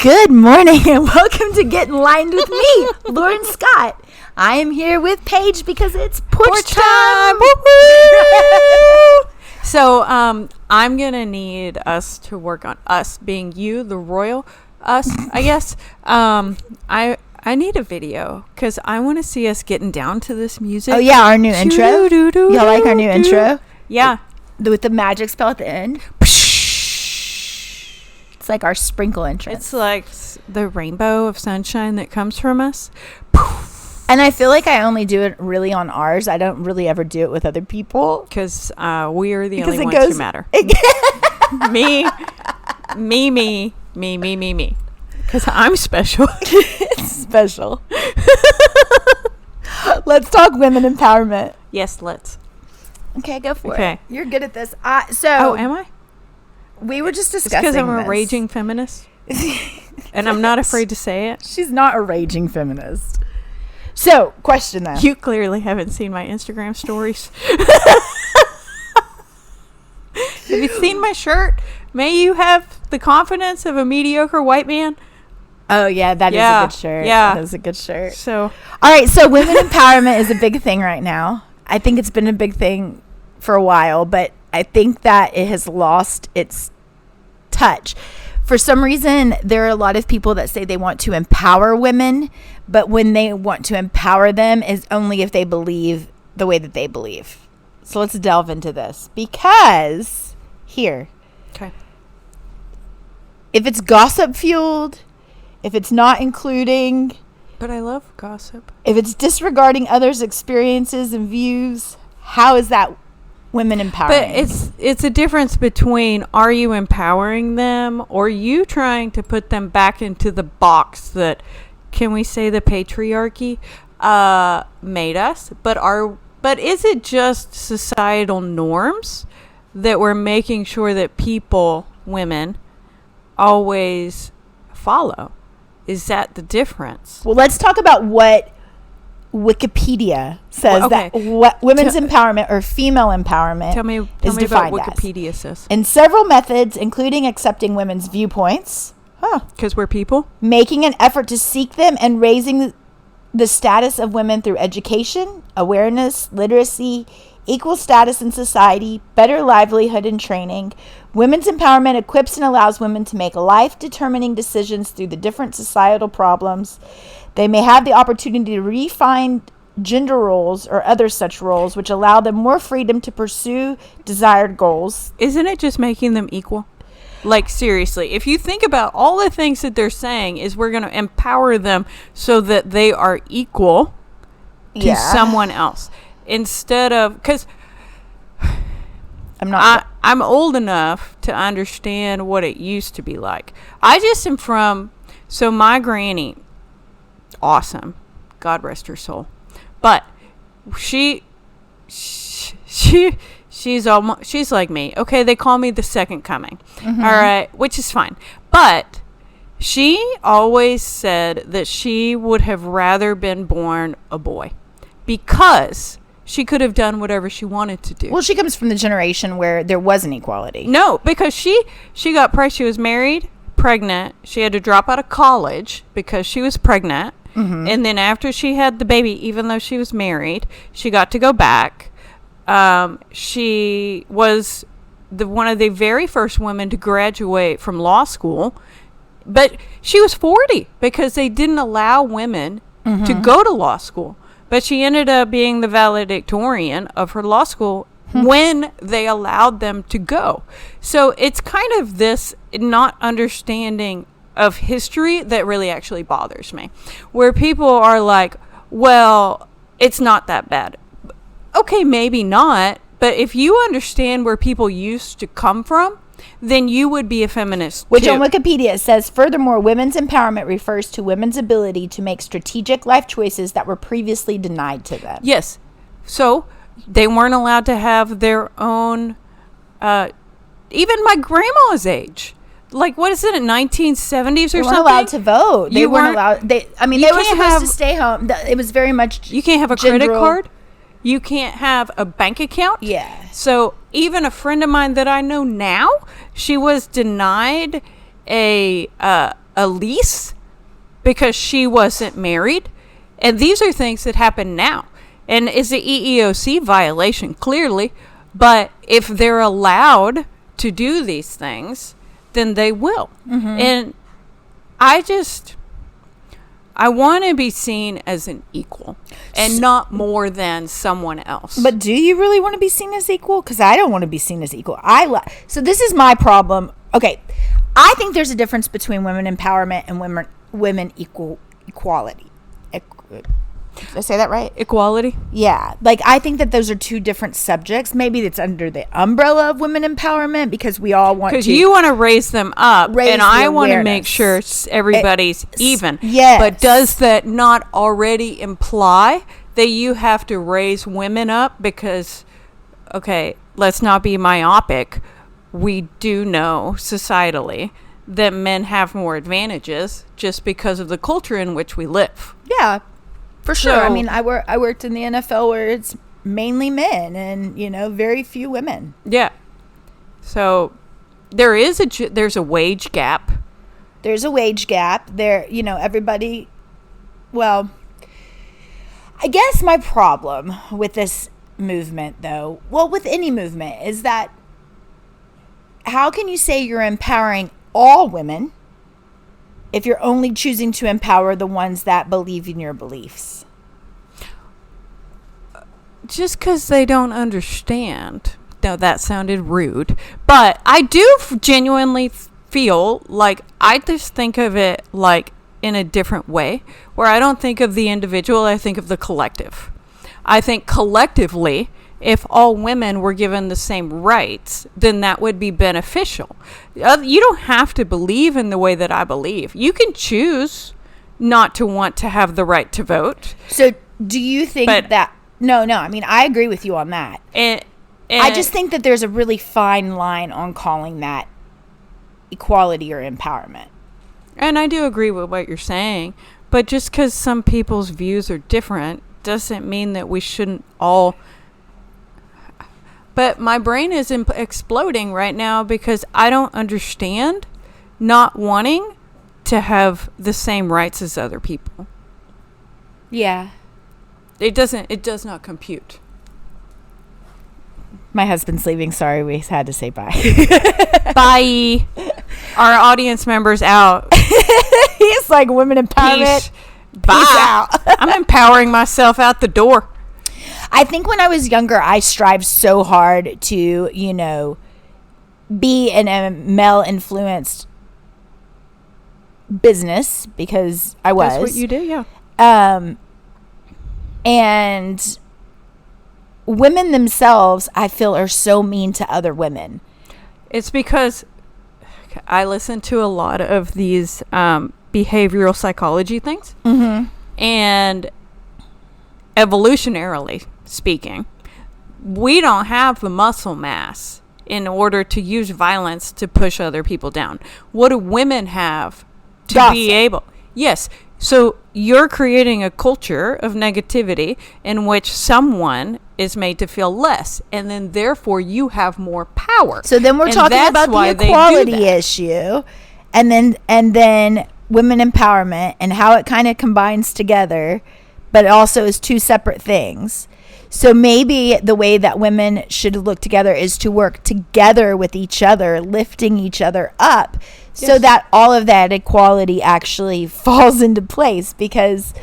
Good morning and welcome to Get in Line with me, Lauren Scott. I am here with Paige because it's porch time. So I'm going to need us to work on us being you, the royal us, I guess. I need a video because I want to see us getting down to this music. Oh, yeah, our new intro. Y'all like our new intro? Yeah. With the magic spell at the end. It's like our sprinkle entrance. It's like the rainbow of sunshine that comes from us. And I feel like I only do it really on ours. I don't really ever do it with other people. Because we are the only ones who matter. Me. Because I'm special. It's special. Let's talk women empowerment. Yes, let's. Okay, go for it. You're good at this. Oh, am I? We were just discussing because I'm a raging feminist. And I'm not afraid to say it. She's not a raging feminist. So, question though. You clearly haven't seen my Instagram stories. Have you seen my shirt? May you have the confidence of a mediocre white man. Oh, yeah, that is a good shirt. Yeah. That is a good shirt. So, all right, so women empowerment is a big thing right now. I think it's been a big thing for a while, but I think that it has lost its touch. For some reason, there are a lot of people that say they want to empower women, but when they want to empower them is only if they believe the way that they believe. So let's delve into this because here, if it's gossip fueled, if it's not including, but I love gossip. If it's disregarding others' experiences and views, how is that women empowering? But it's a difference between are you empowering them or you trying to put them back into the box that, can we say, the patriarchy made us? But is it just societal norms that we're making sure that people, women, always follow? Is that the difference? Well, let's talk about what Wikipedia says that what women's empowerment or female empowerment tell me defined about Wikipedia says. In several methods, including accepting women's viewpoints, because we're people, making an effort to seek them, and raising the status of women through education, awareness, literacy, equal status in society, better livelihood and training. Women's empowerment equips and allows women to make life-determining decisions through the different societal problems. They may have the opportunity to refine gender roles or other such roles, which allow them more freedom to pursue desired goals. Isn't it just making them equal? Like, seriously, if you think about all the things that they're saying is we're going to empower them so that they are equal to someone else. Instead of, because I'm old enough to understand what it used to be like. I just am from, so my granny, awesome, God rest her soul, but she's like me. Okay, they call me the second coming. All right, which is fine, but she always said that she would have rather been born a boy because she could have done whatever she wanted to do. Well, she comes from the generation where there wasn't equality. No, because she got pregnant. She was married, pregnant. She had to drop out of college because she was pregnant. And then after she had the baby, even though she was married, she got to go back. She was one of the very first women to graduate from law school. But she was 40 because they didn't allow women to go to law school. But she ended up being the valedictorian of her law school when they allowed them to go. So it's kind of this not understanding of history that really actually bothers me. Where people are like, well, it's not that bad. Okay, maybe not. But if you understand where people used to come from, then you would be a feminist Which too. On Wikipedia it says, furthermore, women's empowerment refers to women's ability to make strategic life choices that were previously denied to them. Yes. So they weren't allowed to have their own, even my grandma's age. Like, what is it, in 1970s or something? They weren't allowed to vote. They weren't allowed. They were supposed to stay home. It was very much. You can't have a credit card. You can't have a bank account. Yeah. So even a friend of mine that I know now, she was denied a a lease because she wasn't married. And these are things that happen now. And it's an EEOC violation, clearly. But if they're allowed to do these things, then they will. And I want to be seen as an equal and not more than someone else. But do you really want to be seen as equal? Because I don't want to be seen as equal. So this is my problem. Okay, I think there's a difference between women empowerment and women equality. Did I say that right? Equality? Yeah. Like, I think that those are two different subjects. Maybe it's under the umbrella of women empowerment because we all want to. Because you want to raise them up, and I want to make sure everybody's even. Yes. But does that not already imply that you have to raise women up? Because, okay, let's not be myopic. We do know societally that men have more advantages just because of the culture in which we live. Yeah. For sure. I mean, I worked in the NFL where it's mainly men and, very few women. Yeah. So there's a wage gap. There's a wage gap. Everybody, well, I guess my problem with this movement, though, with any movement, is that how can you say you're empowering all women if you're only choosing to empower the ones that believe in your beliefs? Just because they don't understand. No, that sounded rude. But I do genuinely feel like I just think of it like in a different way, where I don't think of the individual, I think of the collective. I think collectively, if all women were given the same rights, then that would be beneficial. You don't have to believe in the way that I believe. You can choose not to want to have the right to vote. So do you think that... No, I mean, I agree with you on that. And I just think that there's a really fine line on calling that equality or empowerment. And I do agree with what you're saying. But just because some people's views are different doesn't mean that we shouldn't all... But my brain is exploding right now because I don't understand not wanting to have the same rights as other people. Yeah. It does not compute. My husband's leaving. Sorry, we had to say bye. Bye. Our audience members out. He's like, women empowerment. Peace out. I'm empowering myself out the door. I think when I was younger, I strived so hard to, be in a male-influenced business because I was. That's what you did, yeah. And women themselves, I feel, are so mean to other women. It's because I listen to a lot of these behavioral psychology things. Mm-hmm. And evolutionarily speaking, we don't have the muscle mass in order to use violence to push other people down. What do women have to be able? Yes. So you're creating a culture of negativity in which someone is made to feel less, and then therefore you have more power. So then we're talking about the equality issue, and then women empowerment and how it kind of combines together, but also is two separate things. So maybe the way that women should look together is to work together with each other, lifting each other up. Yes. So that all of that equality actually falls into place because,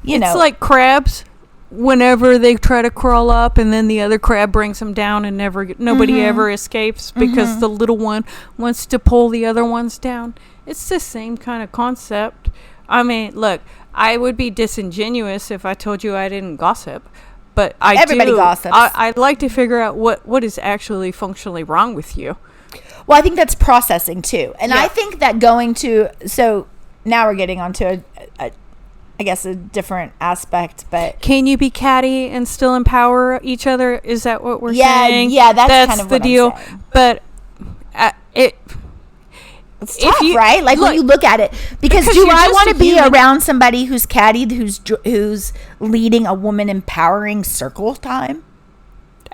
it's like crabs whenever they try to crawl up and then the other crab brings them down and nobody ever escapes because the little one wants to pull the other ones down. It's the same kind of concept. I mean, look, I would be disingenuous if I told you I didn't gossip. But everybody gossips. I'd like to figure out what is actually functionally wrong with you. Well, I think that's processing too. And I think that so now we're getting onto I guess a different aspect, but can you be catty and still empower each other? Is that what we're saying? Yeah, that's kind of the what deal. I'm saying. But it's tough, right? Like when you look at it, because do I want to be around somebody who's catty, who's leading a woman empowering circle time?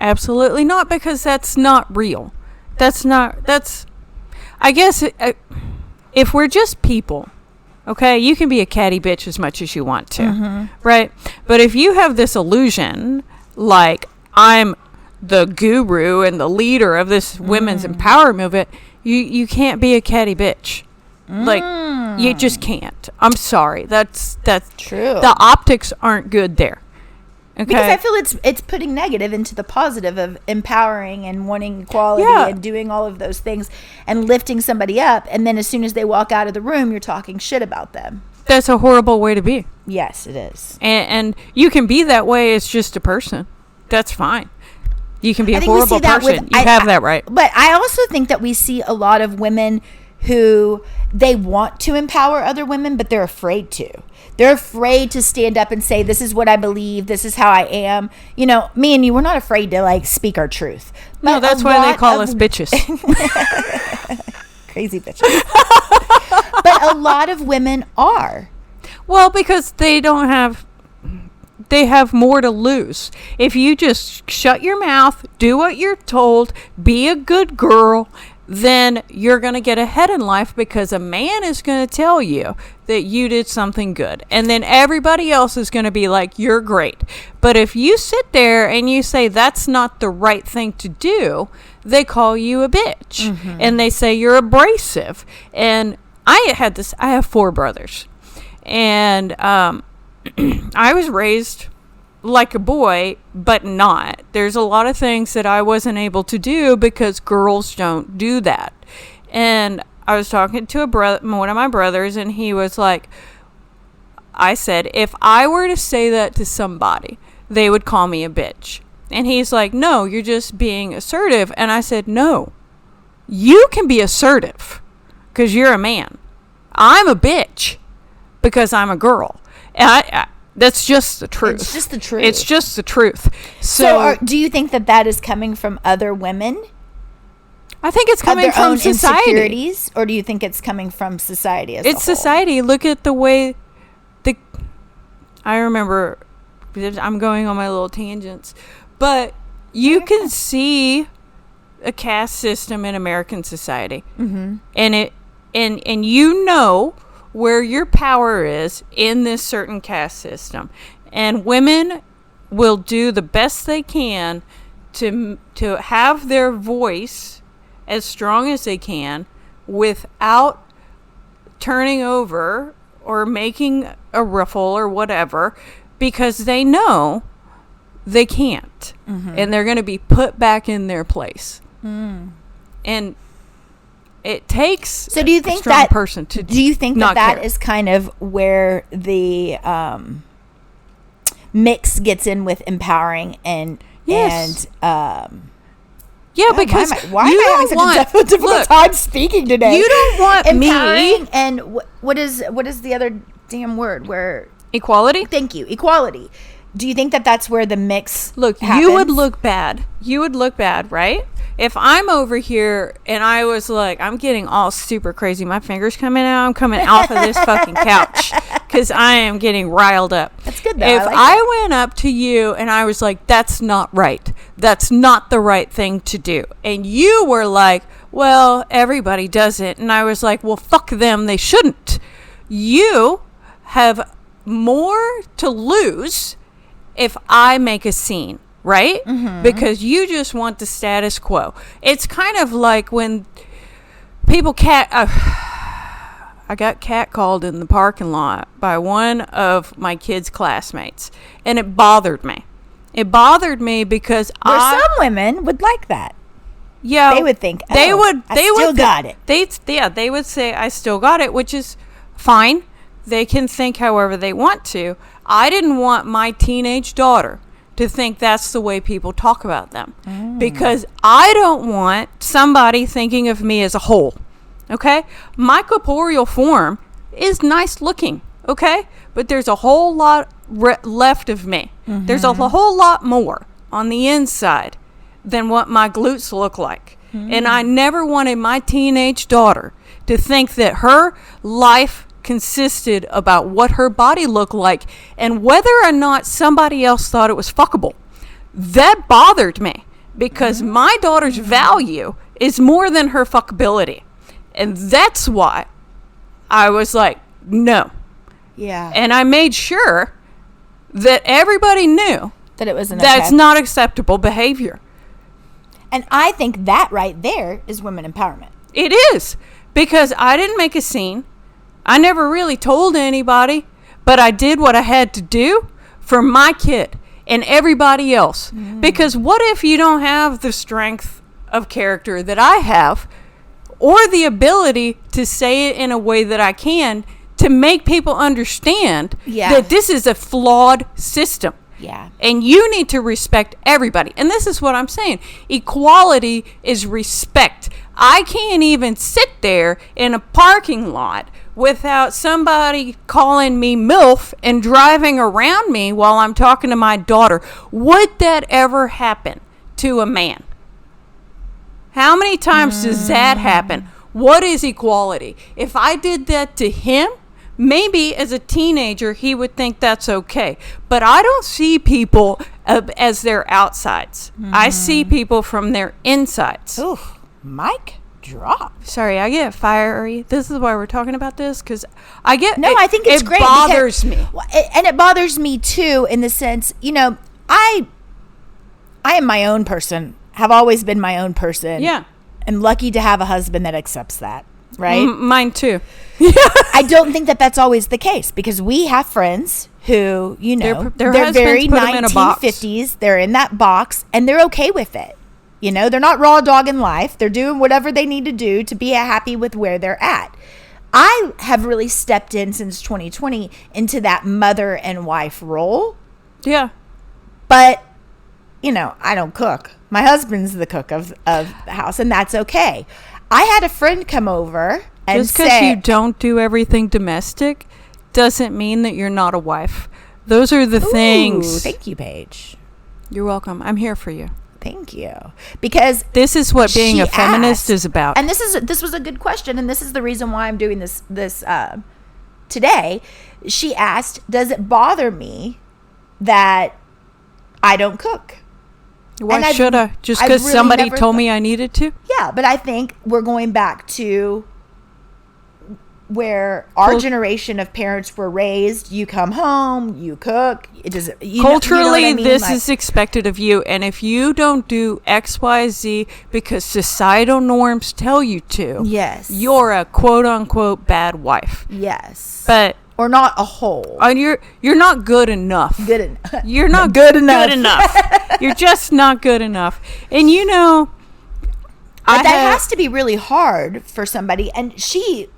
Absolutely not, because that's not real. I guess if we're just people Okay, you can be a catty bitch as much as you want to, right? But if you have this illusion, like I'm the guru and the leader of this women's empowerment movement, you can't be a catty bitch. Like, you just can't. I'm sorry. That's true. The optics aren't good there. Okay. Because I feel it's putting negative into the positive of empowering and wanting equality and doing all of those things and lifting somebody up. And then as soon as they walk out of the room, you're talking shit about them. That's a horrible way to be. Yes, it is. And you can be that way as just a person. That's fine. You can be a horrible person. You have that right. But I also think that we see a lot of women who they want to empower other women, but they're afraid to. They're afraid to stand up and say, this is what I believe. This is how I am. You know, me and you, we're not afraid to like speak our truth. But no, that's why they call us bitches. Crazy bitches. But a lot of women are. Well, because they have more to lose. If you just shut your mouth, do what you're told, be a good girl, then you're going to get ahead in life because a man is going to tell you that you did something good. And then everybody else is going to be like, you're great. But if you sit there and you say that's not the right thing to do, they call you a bitch. And they say you're abrasive. And I have 4 brothers. And I was raised like a boy, but not. There's a lot of things that I wasn't able to do because girls don't do that. And I was talking to one of my brothers, and he was like, I said, if I were to say that to somebody, they would call me a bitch. And he's like, no, you're just being assertive. And I said, no, you can be assertive because you're a man. I'm a bitch because I'm a girl. And that's just the truth. It's just the truth. It's just the truth. So do you think that is coming from other women? I think it's coming from society. Insecurities, or do you think it's coming from society as a whole? It's society. Look at the way I remember, I'm going on my little tangents, but you can see a caste system in American society. And you know where your power is in this certain caste system, and women will do the best they can to have their voice as strong as they can without turning over or making a ruffle or whatever, because they know they can't, and they're going to be put back in their place. And it takes so do you think a strong that person to do you think not that care. Is kind of where the mix gets in with empowering and Yes. yeah, because why am I having such a difficult time speaking today? You don't want empowering me. And what is the other damn word? Where Equality? Thank you. Equality. Do you think that that's where the mix happens? You would look bad. You would look bad, right? If I'm over here and I was like, I'm getting all super crazy, my fingers coming out, I'm coming off of this fucking couch because I am getting riled up. That's good though. If I went up to you and I was like, that's not right, that's not the right thing to do, and you were like, well, everybody does it, and I was like, well, fuck them, they shouldn't. You have more to lose if I make a scene. Right? Because you just want the status quo. It's kind of like when people I got catcalled in the parking lot by one of my kids' classmates, and it bothered me. It bothered me because some women would like that. Yeah, they would think they would got it. They would say I still got it, which is fine. They can think however they want to. I didn't want my teenage daughter to think that's the way people talk about them. Because I don't want somebody thinking of me as a whole. Okay? My corporeal form is nice looking. Okay? But there's a whole lot left of me. There's a whole lot more on the inside than what my glutes look like. And I never wanted my teenage daughter to think that her life consisted about what her body looked like and whether or not somebody else thought it was fuckable. That bothered me because my daughter's value is more than her fuckability. And that's why I was like, no. Yeah. And I made sure that everybody knew that it wasn't that's okay. not acceptable behavior. And I think that right there is women empowerment. It is, because I didn't make a scene. I never really told anybody, but I did what I had to do for my kid and everybody else. Because what if you don't have the strength of character that I have, or the ability to say it in a way that I can to make people understand that this is a flawed system. Yeah. And you need to respect everybody. And this is what I'm saying. Equality is respect. I can't even sit there in a parking lot without somebody calling me MILF and driving around me while I'm talking to my daughter. Would that ever happen to a man? How many times does that happen? What is equality? If I did that to him, maybe as a teenager, he would think that's okay. But I don't see people as their outsides. I see people from their insides. Ooh, mic drop. Sorry, I get fiery. This is why we're talking about this, because I get... No, I think it's great. It bothers me. And it bothers me, too, in the sense, I am my own person, have always been my own person. Yeah. I'm lucky to have a husband that accepts that. Right? Mine too. I don't think that that's always the case, because we have friends who, their they're very put them in a box. 1950s. They're in that box and they're okay with it. They're not raw dogging life. They're doing whatever they need to do to be happy with where they're at. I have really stepped in since 2020 into that mother and wife role. Yeah. But, I don't cook. My husband's the cook of the house, and that's okay. I had a friend come over and just because you don't do everything domestic doesn't mean that you're not a wife. Those are the things. Thank you, Paige. You're welcome. I'm here for you. Thank you. Because this is what being a feminist is about. And this was a good question, and this is the reason why I'm doing this today. She asked, "Does it bother me that I don't cook?" Why should I? Just because really somebody told me I needed to? Yeah, but I think we're going back to where our generation of parents were raised. You come home, you cook. It does. Culturally, this is expected of you, and if you don't do X, Y, Z because societal norms tell you to, yes, you're a quote unquote bad wife. Yes, but. Or not a whole. And you're not good enough. Good enough. You're not good enough. Good enough. You're just not good enough. And but that has to be really hard for somebody. And she,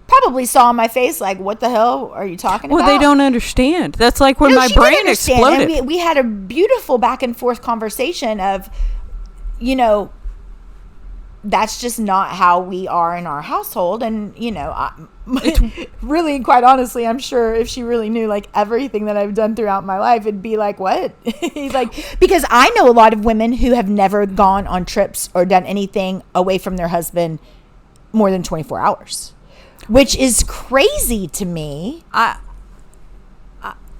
probably saw on my face, what the hell are you talking about? Well, they don't understand. That's like when my brain exploded. And we had a beautiful back and forth conversation of, that's just not how we are in our household. And, really, quite honestly, I'm sure if she really knew everything that I've done throughout my life, it'd be like, what? Because I know a lot of women who have never gone on trips or done anything away from their husband more than 24 hours, which is crazy to me. I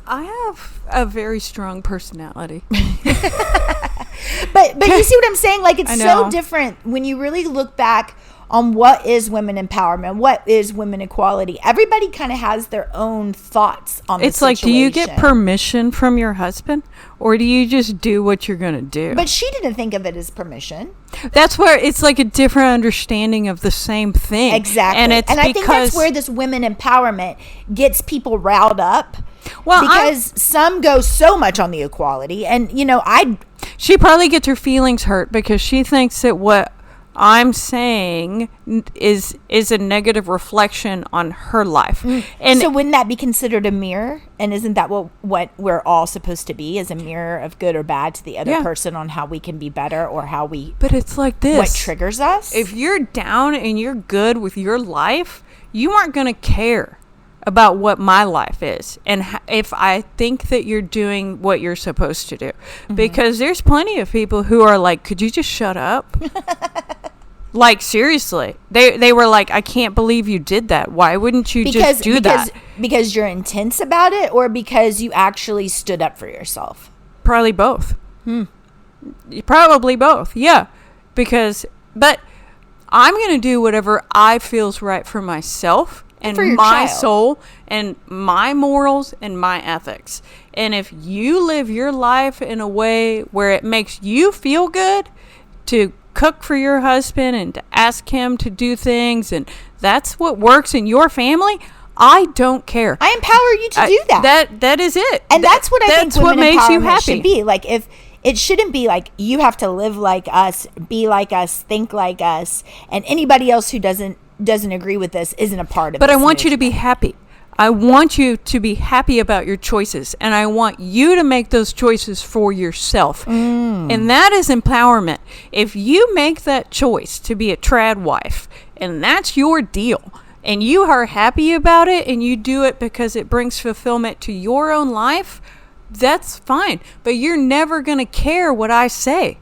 have a very strong personality. But you see what I'm saying? It's so different when you really look back on what is women empowerment, what is women equality. Everybody kind of has their own thoughts on this situation. Do you get permission from your husband, or do you just do what you're going to do? But she didn't think of it as permission. That's where it's a different understanding of the same thing. Exactly. And I think that's where this women empowerment gets people riled up. Well, because some go so much on the equality, and she probably gets her feelings hurt because she thinks that what I'm saying is a negative reflection on her life. And so wouldn't that be considered a mirror? And isn't that what we're all supposed to be, is a mirror of good or bad to the other person on how we can be better or how we... But it's like this. What triggers us? If you're down and you're good with your life, you aren't going to care about what my life is and if I think that you're doing what you're supposed to do. Because there's plenty of people who are like, could you just shut up? Seriously. They were like, I can't believe you did that. Why wouldn't you just do that? Because you're intense about it, or because you actually stood up for yourself? Probably both. Probably both, yeah. But I'm going to do whatever I feels right for myself. and for your my child. soul and my morals and my ethics. And if you live your life in a way where it makes you feel good to cook for your husband and to ask him to do things, and that's what works in your family, I don't care. I empower you to do that. That is it. And that's what I think women what makes you empowerment happy. should be. Like, if it shouldn't be like you have to live like us, be like us, think like us, and anybody else who doesn't agree with this isn't a part of it. But I want you to be happy. I want you to be happy about your choices, and I want you to make those choices for yourself. And that is empowerment. If you make that choice to be a trad wife, and that's your deal, and you are happy about it, and you do it because it brings fulfillment to your own life, that's fine. But you're never going to care what I say,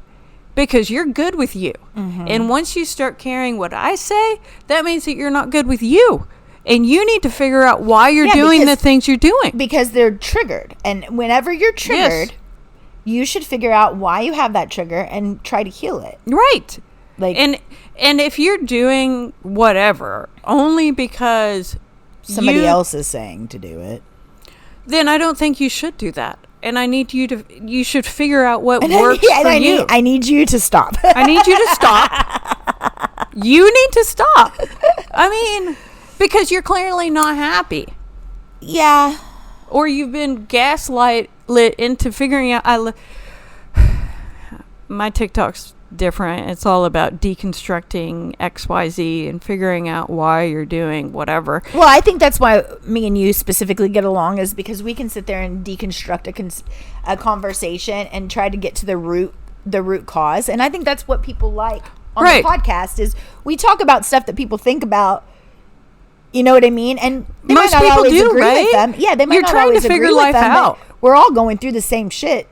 because you're good with you. And once you start caring what I say, that means that you're not good with you. And you need to figure out why you're doing the things you're doing. Because they're triggered. And whenever you're triggered, you should figure out why you have that trigger and try to heal it. Right. Like, and if you're doing whatever only because somebody else is saying to do it, then I don't think you should do that. And I need you should figure out what works for you. I need you to stop. I need you to stop. You need to stop. I mean, because you're clearly not happy. Yeah. Or you've been gaslit into figuring out. My TikTok's different. It's all about deconstructing XYZ and figuring out why you're doing whatever. Well, I think that's why me and you specifically get along, is because we can sit there and deconstruct a conversation and try to get to the root cause. And I think that's what people like on the podcast, is we talk about stuff that people think about. You know what I mean? And they most might not people always do, agree right? with them. Yeah, they might You're not trying always to figure agree life with them, out. but we're all going through the same shit.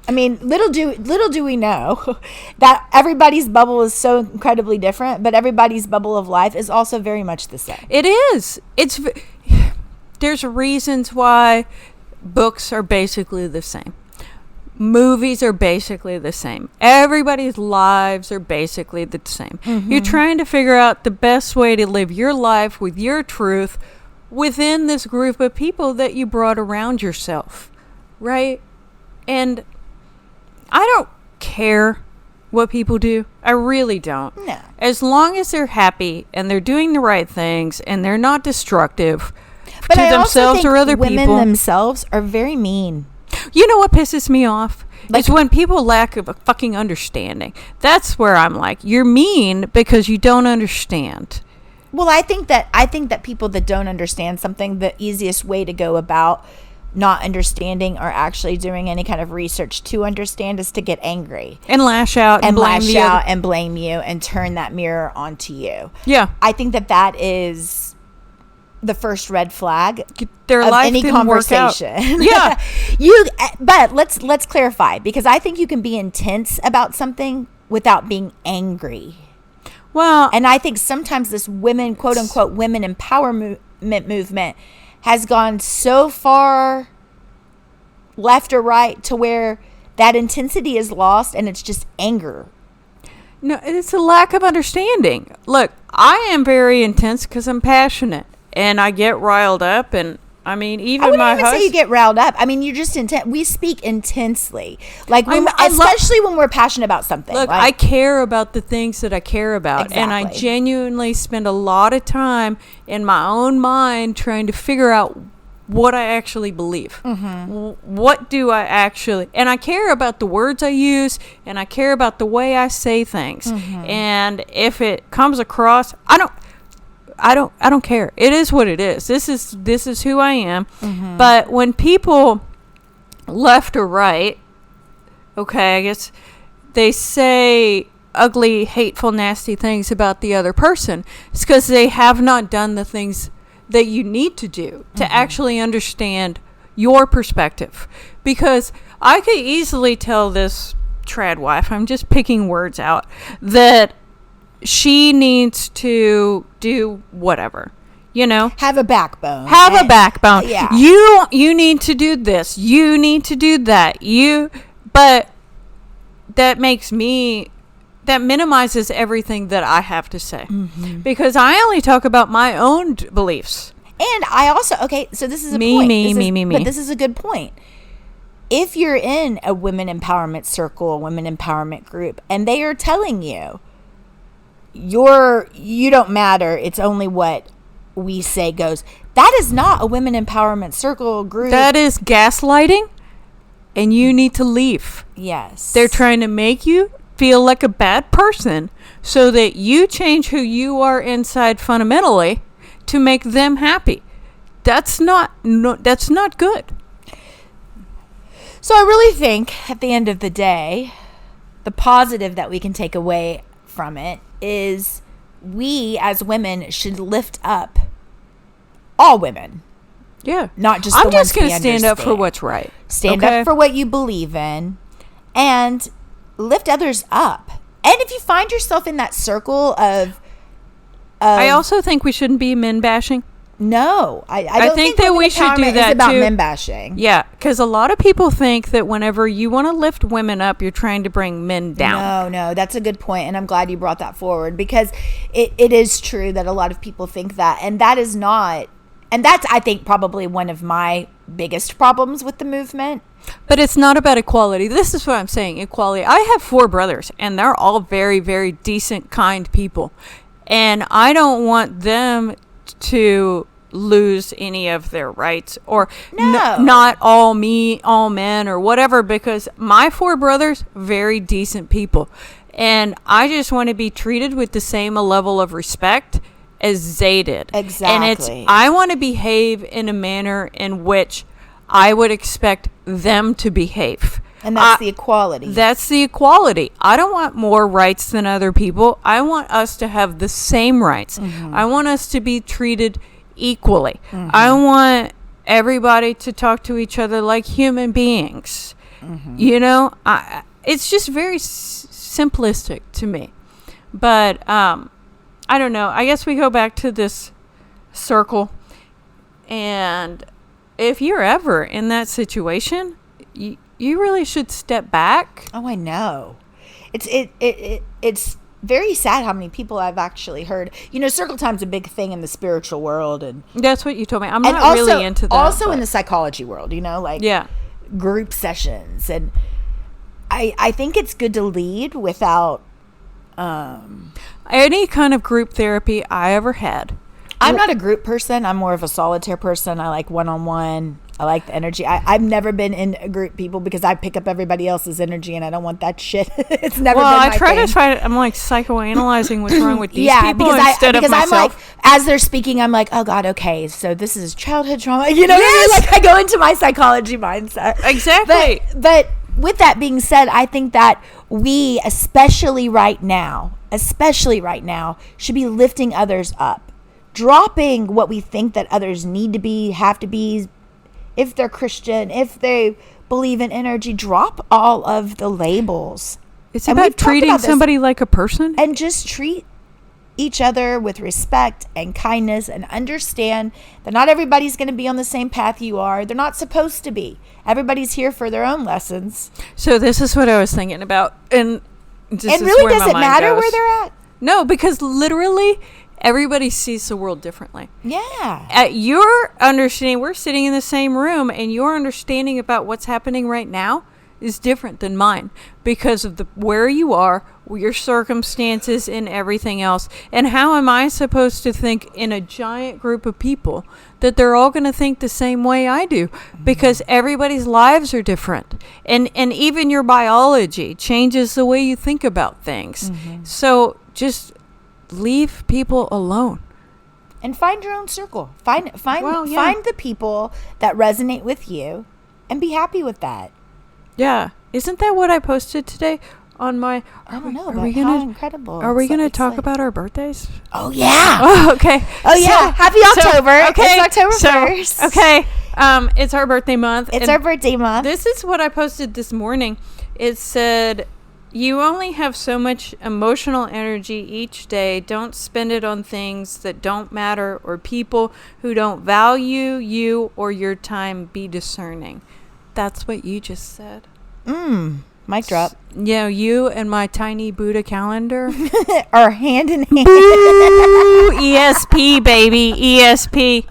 I mean, little do we know that everybody's bubble is so incredibly different, but everybody's bubble of life is also very much the same. It is. There's reasons why books are basically the same. Movies are basically the same. Everybody's lives are basically the same. You're trying to figure out the best way to live your life with your truth within this group of people that you brought around yourself, right? And I don't care what people do. I really don't. No. As long as they're happy and they're doing the right things and they're not destructive But to I themselves also think or other women people. themselves are very mean. You know what pisses me off? Like, it's when people lack of a fucking understanding. That's where I'm like, you're mean because you don't understand. Well, I think that people that don't understand something, the easiest way to go about not understanding or actually doing any kind of research to understand is to get angry And lash out and blame lash the out other. and blame you and turn that mirror onto you. Yeah. I think that is the first red flag Their of life any didn't work out. conversation. Yeah. But let's clarify, because I think you can be intense about something without being angry. Well, And I think sometimes this women, quote unquote, women empowerment movement has gone so far left or right to where that intensity is lost and it's just anger. no, it's a lack of understanding. Look, I am very intense because I'm passionate and I get riled up. And I mean, I even wouldn't my even say you get riled up. I mean, you're just intense. We speak intensely, like especially when we're passionate about something. Look, like, I care about the things that I care about. And I Exactly. genuinely spend a lot of time in my own mind trying to figure out what I actually believe. What do I actually... And I care about the words I use, and I care about the way I say things. And if it comes across... I don't care. It is what it is. This is who I am. But when people left or right, okay, I guess they say ugly, hateful, nasty things about the other person, it's because they have not done the things that you need to do to actually understand your perspective. Because I could easily tell this trad wife, I'm just picking words out, that she needs to do whatever, you know, have a backbone. have a backbone. Yeah. You need to do this. You need to do that. But that makes me that minimizes everything that I have to say. Because I only talk about my own beliefs. And I also, okay, so this is a Me, point. me. But this is a good point. If you're in a women empowerment circle, a women empowerment group, and they are telling you, you don't matter, it's only what we say goes. That is not a women empowerment circle group. That is gaslighting, and you need to leave. Yes. They're trying to make you feel like a bad person so that you change who you are inside fundamentally to make them happy. That's not good. So I really think at the end of the day, the positive that we can take away from it is we as women should lift up all women. Yeah. Not just I'm the just ones going to stand up for what's right. Stand up for what you believe in and lift others up. And if you find yourself in that circle of I also think we shouldn't be men bashing. No, I don't think that we should do that is about too. men bashing. Yeah, because a lot of people think that whenever you want to lift women up, you're trying to bring men down. No, that's a good point, and I'm glad you brought that forward because it is true that a lot of people think that, and that is not, and that's, I think, probably one of my biggest problems with the movement. But it's not about equality. This is what I'm saying, equality. I have 4 brothers, and they're all very, very decent, kind people, and I don't want them to lose any of their rights or not all men or whatever, because my 4 brothers, very decent people, and I just want to be treated with the same level of respect as they did. Exactly. And I want to behave in a manner in which I would expect them to behave. And that's the equality. That's the equality. I don't want more rights than other people. I want us to have the same rights. I want us to be treated equally. I want everybody to talk to each other like human beings. You know, it's just very simplistic to me. But I don't know. I guess we go back to this circle. And if you're ever in that situation, you really should step back. Oh, I know. It's very sad how many people I've actually heard. You know, circle time's a big thing in the spiritual world, and that's what you told me. I'm not really into that. Also in the psychology world, you know, like group sessions, and I think it's good to lead without any kind of group therapy I ever had. I'm not a group person. I'm more of a solitaire person. I like one-on-one. I like the energy. I've never been in a group people because I pick up everybody else's energy and I don't want that shit. It's never been my thing. I'm like psychoanalyzing what's wrong with these people instead of myself. I'm like, as they're speaking, I'm like, oh God, okay, so this is childhood trauma. You know what I mean? Like I go into my psychology mindset. Exactly. But with that being said, I think that we, especially right now, should be lifting others up. Dropping what we think that others need to be, have to be, if they're Christian, if they believe in energy, drop all of the labels. It's about treating somebody like a person. And just treat each other with respect and kindness and understand that not everybody's going to be on the same path you are. They're not supposed to be. Everybody's here for their own lessons. So this is what I was thinking about. And really, does it matter where they're at? No, because literally everybody sees the world differently. Yeah. At your understanding, we're sitting in the same room, and your understanding about what's happening right now is different than mine because of where you are, your circumstances, and everything else. And how am I supposed to think in a giant group of people that they're all going to think the same way I do? Because everybody's lives are different. And even your biology changes the way you think about things. So just leave people alone and find your own circle. Find the people that resonate with you and be happy with that. Yeah. Isn't that what I posted today on my I don't know, how incredible. Are we going to talk about our birthdays? Oh yeah. Oh, okay. Oh yeah. Happy October. Okay. It's October 1st. Okay. It's our birthday month. It's our birthday month. This is what I posted this morning. It said, you only have so much emotional energy each day. Don't spend it on things that don't matter or people who don't value you or your time. Be discerning. That's what you just said. Mic drop. You and my tiny Buddha calendar are hand in hand. Ooh, ESP, baby. ESP.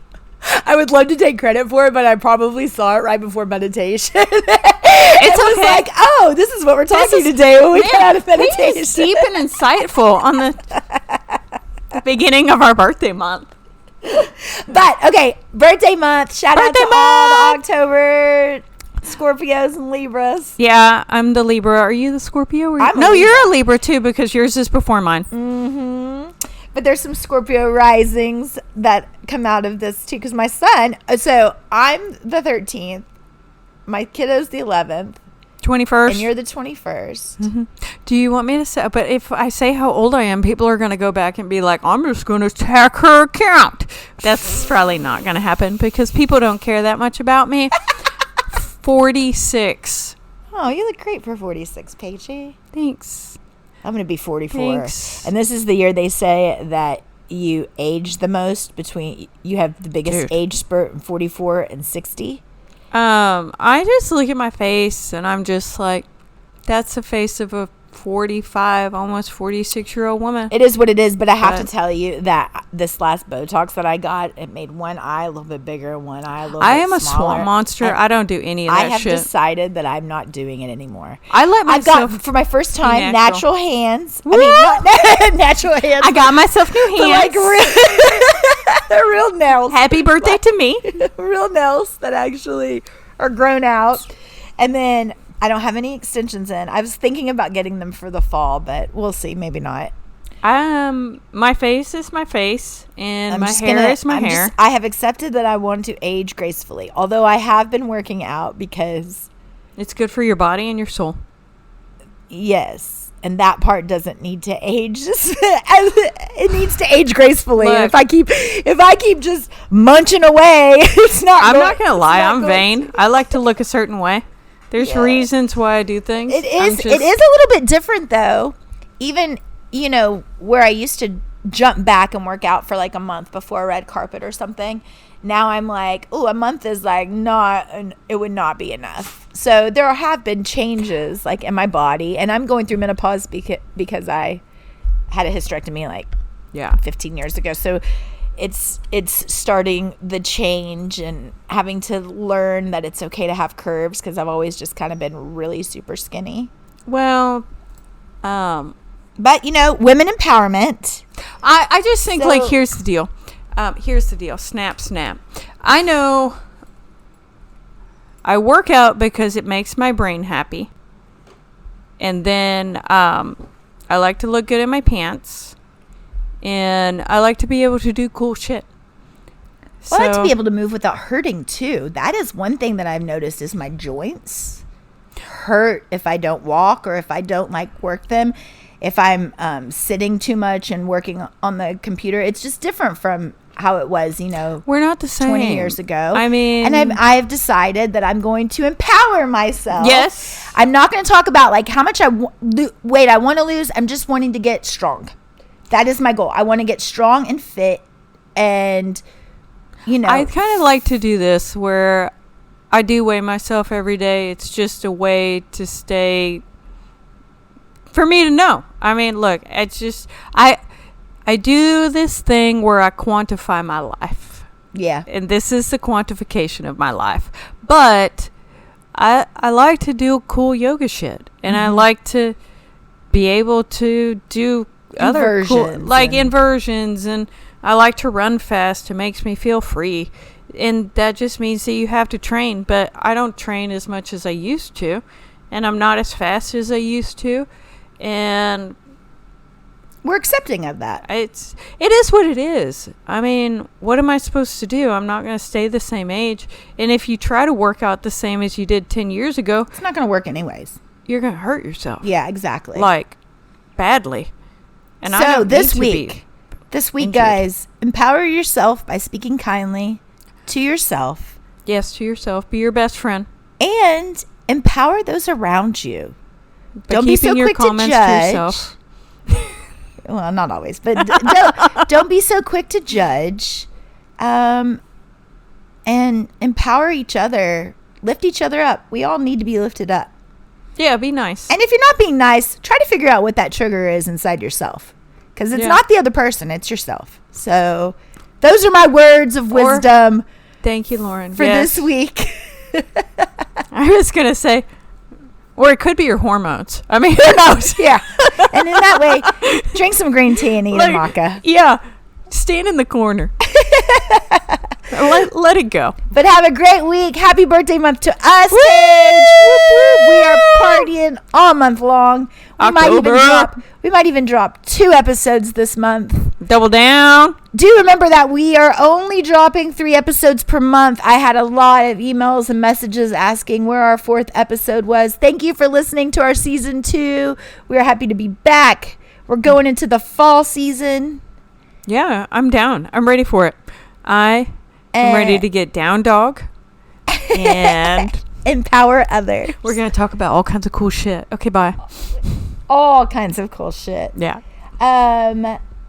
I would love to take credit for it, but I probably saw it right before meditation. It's was like, oh, this is what we're talking today when we get out of meditation. It's deep and insightful on the beginning of our birthday month. But, okay, birthday month. Shout out to all the October Scorpios and Libras. Yeah, I'm the Libra. Are you the Scorpio? You're a Libra too, because yours is before mine. Mm-hmm. But there's some Scorpio risings that come out of this too, because my son, so I'm the 13th, my kiddo's the 11th, 21st, and you're the 21st. Mm-hmm. Do you want me to say? But if I say how old I am, people are going to go back and be like, I'm just going to hack her account. That's probably not going to happen, because people don't care that much about me. 46. Oh, you look great for 46, Paige. Thanks. I'm going to be 44. Thanks. And this is the year they say that you age the most you have the biggest age spurt in 44 and 60. I just look at my face and I'm just like, that's the face of a 45, almost 46-year-old woman. It is what it is, but I have to tell you that this last Botox that I got, it made one eye a little bit bigger, one eye a little bit smaller. I am a swamp monster. I don't do any of that shit. I have decided that I'm not doing it anymore. I've got, for my first time, natural hands. Woo! I mean, not natural hands. I got myself new hands. Like real nails. Happy birthday to me. Real nails that actually are grown out. And then I don't have any extensions in. I was thinking about getting them for the fall, but we'll see. Maybe not. My face is my face, and my hair is my hair. I have accepted that I want to age gracefully, although I have been working out because it's good for your body and your soul. Yes, and that part doesn't need to age. It needs to age gracefully. Look, and if I keep just munching away, it's not. I'm not gonna lie. I'm vain. I like to look a certain way. There's reasons why I do things. It is a little bit different, though. Even, where I used to jump back and work out for like a month before a red carpet or something. Now I'm like, a month is like it would not be enough. So there have been changes like in my body. And I'm going through menopause because I had a hysterectomy 15 years ago. So it's starting the change and having to learn that it's okay to have curves, because I've always just kind of been really super skinny. Well, but women empowerment. I just think here's the deal. Snap. I know I work out because it makes my brain happy, and then I like to look good in my pants. And I like to be able to do cool shit. Well, I like to be able to move without hurting, too. That is one thing that I've noticed is my joints hurt if I don't walk or if I don't, work them. If I'm sitting too much and working on the computer, it's just different from how it was, We're not the same. 20 years ago. I mean... And I've decided that I'm going to empower myself. Yes. I'm not going to talk about, how much weight I want to lose. I'm just wanting to get strong. That is my goal. I want to get strong and fit, and I kind of like to do this where I do weigh myself every day. It's just a way to stay, for me to know. I mean, look, it's just I do this thing where I quantify my life. Yeah. And this is the quantification of my life. But I like to do cool yoga shit, and I like to be able to do other cool, inversions, and I like to run fast. It makes me feel free, and that just means that you have to train, but I don't train as much as I used to, and I'm not as fast as I used to, and we're accepting of that. It is what it is. I mean, what am I supposed to do? I'm not going to stay the same age, and if you try to work out the same as you did 10 years ago, it's not going to work anyways. You're going to hurt yourself. Yeah, exactly. Badly. And so this week, guys, empower yourself by speaking kindly to yourself. Yes, to yourself. Be your best friend. And empower those around you. Don't be so quick to judge. Well, not always, but don't be so quick to judge. And empower each other. Lift each other up. We all need to be lifted up. Yeah, be nice. And if you're not being nice, try to figure out what that trigger is inside yourself. Because it's not the other person, it's yourself. So those are my words of wisdom. Thank you, Lauren. For this week. I was going to say, or it could be your hormones. I mean, who knows? Yeah. And in that way, drink some green tea and eat a maca. Yeah. Stand in the corner. Let it go. But have a great week. Happy birthday month to us, Paige. Whoop, whoop. We are partying all month long. We might even drop 2 episodes this month. Double down. Do remember that we are only dropping 3 episodes per month. I had a lot of emails and messages asking where our 4th episode was. Thank you for listening to our season 2. We are happy to be back. We're going into the fall season. Yeah, I'm down. I'm ready for it. I'm ready to get down dog and empower others. We're going to talk about all kinds of cool shit. Okay, bye. All kinds of cool shit. Yeah.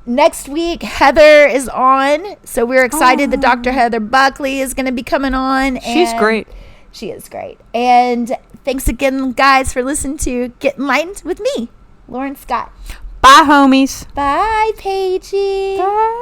Next week, Heather is on. So we're excited that Dr. Heather Buckley is going to be coming on. She's great. She is great. And thanks again, guys, for listening to Get Enlightened with me, Lauren Scott. Bye, homies. Bye, Paige. Bye.